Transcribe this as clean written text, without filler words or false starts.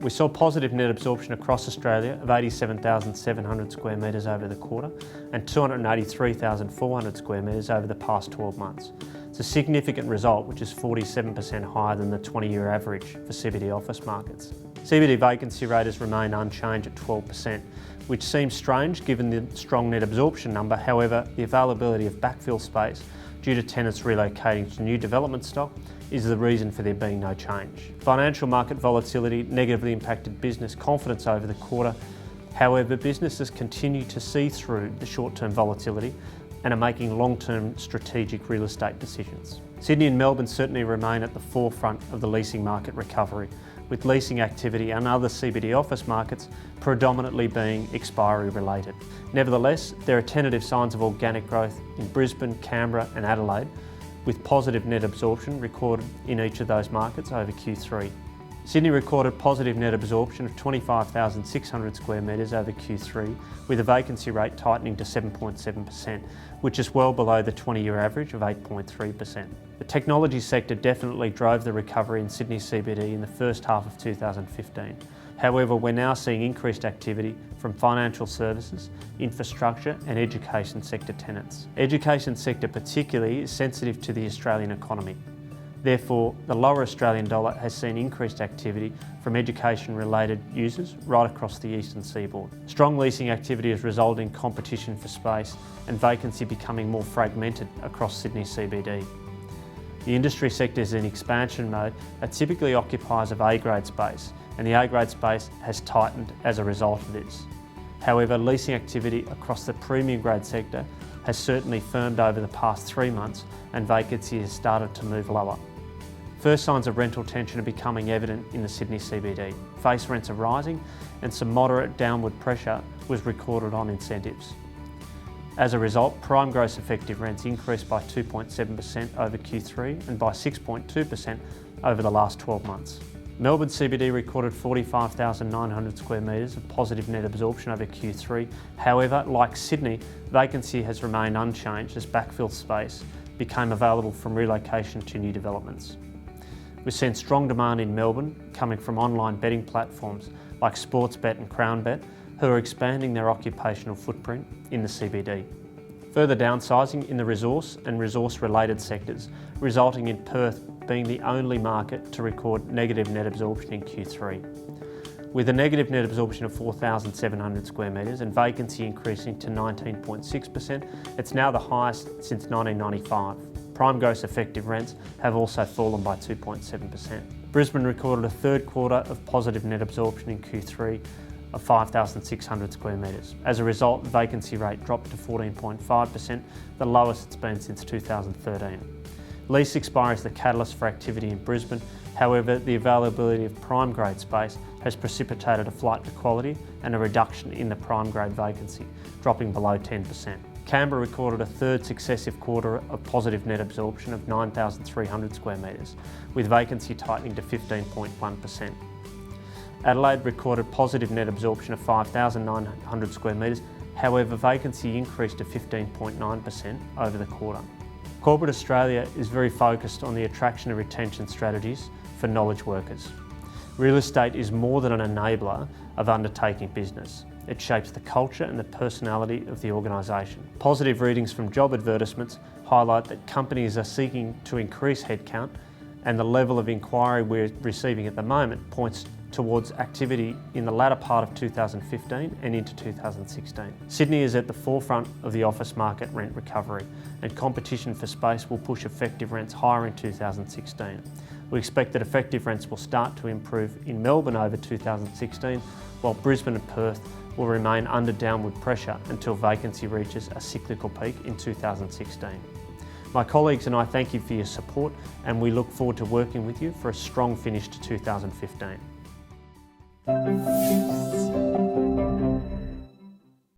We saw positive net absorption across Australia of 87,700 square metres over the quarter and 283,400 square metres over the past 12 months. It's a significant result, which is 47% higher than the 20-year average for CBD office markets. CBD vacancy rate has remained unchanged at 12%, which seems strange given the strong net absorption number. However, the availability of backfill space due to tenants relocating to new development stock is the reason for there being no change. Financial market volatility negatively impacted business confidence over the quarter. However, businesses continue to see through the short-term volatility and are making long-term strategic real estate decisions. Sydney and Melbourne certainly remain at the forefront of the leasing market recovery, with leasing activity and other CBD office markets predominantly being expiry related. Nevertheless, there are tentative signs of organic growth in Brisbane, Canberra and Adelaide, with positive net absorption recorded in each of those markets over Q3. Sydney recorded positive net absorption of 25,600 square metres over Q3, with a vacancy rate tightening to 7.7%, which is well below the 20-year average of 8.3%. The technology sector definitely drove the recovery in Sydney CBD in the first half of 2015. However, we're now seeing increased activity from financial services, infrastructure and education sector tenants. Education sector particularly is sensitive to the Australian economy. Therefore, the lower Australian dollar has seen increased activity from education-related users right across the eastern seaboard. Strong leasing activity has resulted in competition for space and vacancy becoming more fragmented across Sydney CBD. The industry sector is in expansion mode that typically occupies of A-grade space, and the A-grade space has tightened as a result of this. However, leasing activity across the premium grade sector has certainly firmed over the past 3 months and vacancy has started to move lower. First signs of rental tension are becoming evident in the Sydney CBD. Face rents are rising and some moderate downward pressure was recorded on incentives. As a result, prime gross effective rents increased by 2.7% over Q3 and by 6.2% over the last 12 months. Melbourne CBD recorded 45,900 square metres of positive net absorption over Q3. However, like Sydney, vacancy has remained unchanged as backfill space became available from relocation to new developments. We've seen strong demand in Melbourne coming from online betting platforms like Sportsbet and CrownBet, who are expanding their occupational footprint in the CBD. Further downsizing in the resource and resource-related sectors, resulting in Perth being the only market to record negative net absorption in Q3. With a negative net absorption of 4,700 square metres and vacancy increasing to 19.6%, it's now the highest since 1995. Prime gross effective rents have also fallen by 2.7%. Brisbane recorded a third quarter of positive net absorption in Q3 of 5,600 square metres. As a result, the vacancy rate dropped to 14.5%, the lowest it's been since 2013. Lease expiry is the catalyst for activity in Brisbane. However, the availability of prime grade space has precipitated a flight to quality and a reduction in the prime grade vacancy, dropping below 10%. Canberra recorded a third successive quarter of positive net absorption of 9,300 square metres, with vacancy tightening to 15.1%. Adelaide recorded positive net absorption of 5,900 square metres, however vacancy increased to 15.9% over the quarter. Corporate Australia is very focused on the attraction and retention strategies for knowledge workers. Real estate is more than an enabler of undertaking business. It shapes the culture and the personality of the organisation. Positive readings from job advertisements highlight that companies are seeking to increase headcount, and the level of inquiry we're receiving at the moment points towards activity in the latter part of 2015 and into 2016. Sydney is at the forefront of the office market rent recovery, and competition for space will push effective rents higher in 2016. We expect that effective rents will start to improve in Melbourne over 2016, while Brisbane and Perth will remain under downward pressure until vacancy reaches a cyclical peak in 2016. My colleagues and I thank you for your support, and we look forward to working with you for a strong finish to 2015.